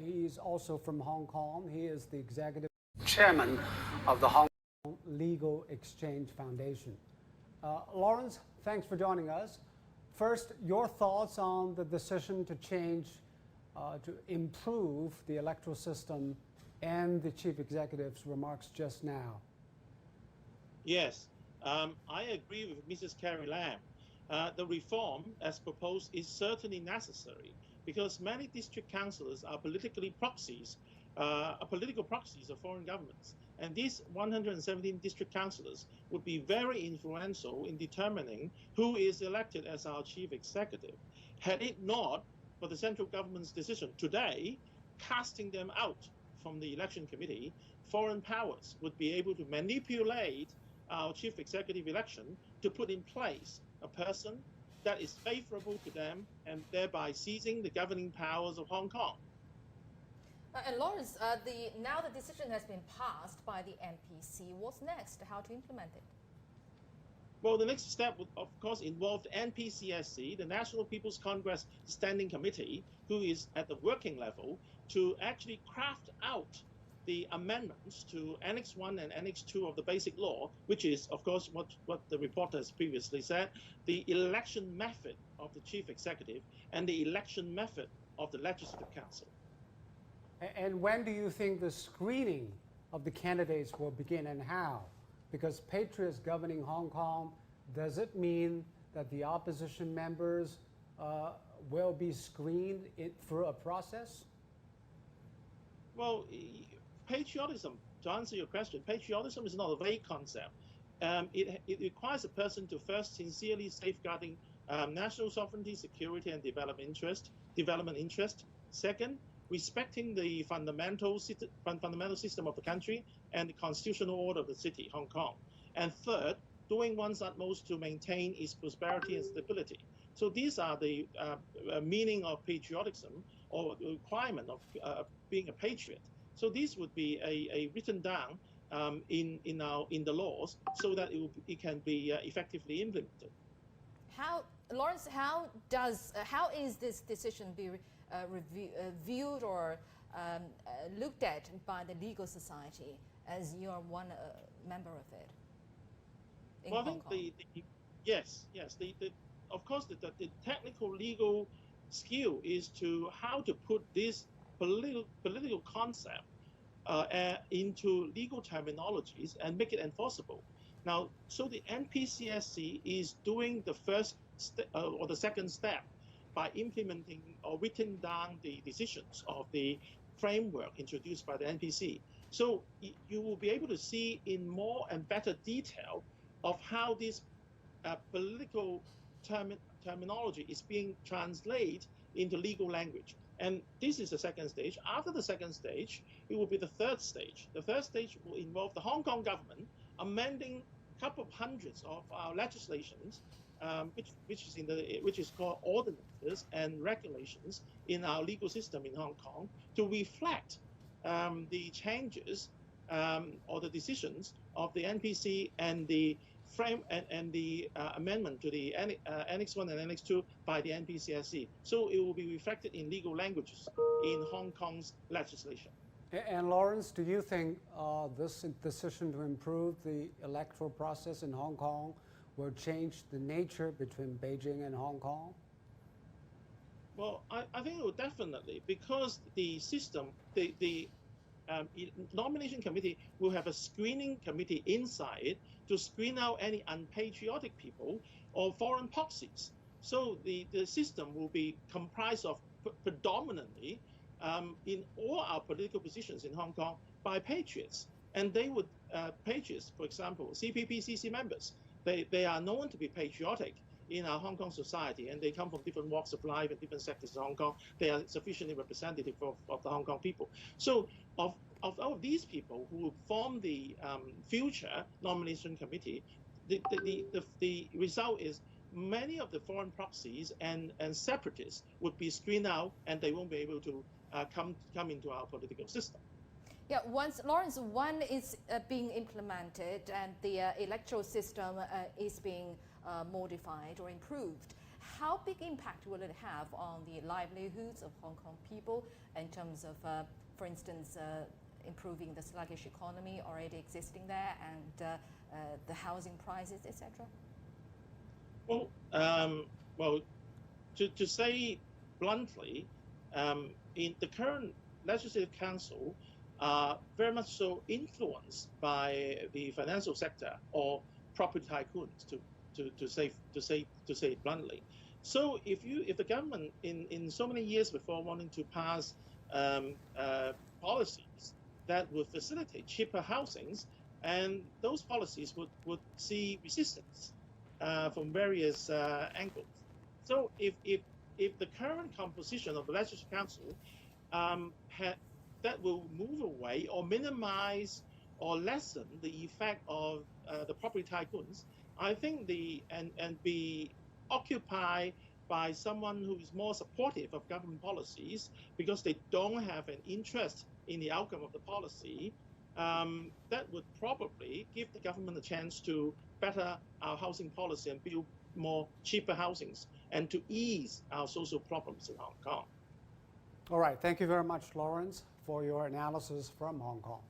He's also from Hong Kong. He is the executive chairman of the Hong Kong Legal Exchange Foundation. Lawrence, thanks for joining us. First, your thoughts on the decision to change, to improve the electoral system and the chief executive's remarks just now. Yes, I agree with Mrs. Carrie Lam. The reform, as proposed, is certainly necessary because many district councillors are political proxies of foreign governments. And these 117 district councillors would be very influential in determining who is elected as our chief executive. Had it not for the central government's decision today, casting them out from the election committee, foreign powers would be able to manipulate our chief executive election to put in place a person that is favorable to them and thereby seizing the governing powers of Hong Kong. And Lawrence, now the decision has been passed by the NPC. What's next? How to implement it? Well, the next step would, of course, involve the NPCSC, the National People's Congress Standing Committee, who is at the working level, to actually craft out the amendments to Annex 1 and Annex 2 of the Basic Law, which is, of course, what the reporter has previously said, the election method of the chief executive and the election method of the Legislative Council. And when do you think the screening of the candidates will begin and how? Because patriots governing Hong Kong, does it mean that the opposition members will be screened through a process? Well, patriotism, to answer your question, patriotism is not a vague concept. It requires a person to first sincerely safeguarding national sovereignty, security, and development interest. Second, respecting the fundamental system of the country and the constitutional order of the city, Hong Kong. And third, doing one's utmost to maintain its prosperity and stability. So these are the meaning of patriotism or the requirement of being a patriot. So these would be a written down in the laws so that it can be effectively implemented. Lawrence, how is this decision be viewed or looked at by the legal society, as you are one member of it? Well, I think yes. Of course, the technical legal skill is to how to put this political concept into legal terminologies and make it enforceable. Now, so the NPCSC is doing the first or the second step by implementing or written down the decisions of the framework introduced by the NPC. So you will be able to see in more and better detail of how this political terminology is being translated into legal language. And this is the second stage. After the second stage, it will be the third stage. The third stage will involve the Hong Kong government amending a couple of hundreds of our legislations, which is called ordinances and regulations in our legal system in Hong Kong, to reflect the changes or the decisions of the NPC and the amendment to the Annex 1 and Annex 2 by the NPCSC. So it will be reflected in legal languages in Hong Kong's legislation. And Lawrence, do you think this decision to improve the electoral process in Hong Kong will change the nature between Beijing and Hong Kong? Well, I think it will definitely, because the system, the nomination committee will have a screening committee inside it to screen out any unpatriotic people or foreign proxies. So the system will be comprised of predominantly in all our political positions in Hong Kong by patriots. And they would, patriots, for example, CPP/CC members, they are known to be patriotic in our Hong Kong society, and they come from different walks of life and different sectors of Hong Kong. They are sufficiently representative of the Hong Kong people. So of all of these people who will form the future nomination committee, the result is many of the foreign proxies and separatists would be screened out, and they won't be able to come into our political system. Yeah, Lawrence, one is being implemented and the electoral system is being modified or improved. how big impact will it have on the livelihoods of Hong Kong people in terms of, for instance, improving the sluggish economy already existing there and the housing prices, etc.? Well, to say bluntly, in the current Legislative Council are very much so influenced by the financial sector or property tycoons, to say it bluntly. So if the government in so many years before wanting to pass policies that would facilitate cheaper housings, and those policies would see resistance from various angles. So if the current composition of the Legislative Council that will move away or minimize or lessen the effect of the property tycoons, I think and be occupied by someone who is more supportive of government policies because they don't have an interest in the outcome of the policy, that would probably give the government a chance to better our housing policy and build more cheaper housings and to ease our social problems in Hong Kong. All right. Thank you very much, Lawrence, for your analysis from Hong Kong.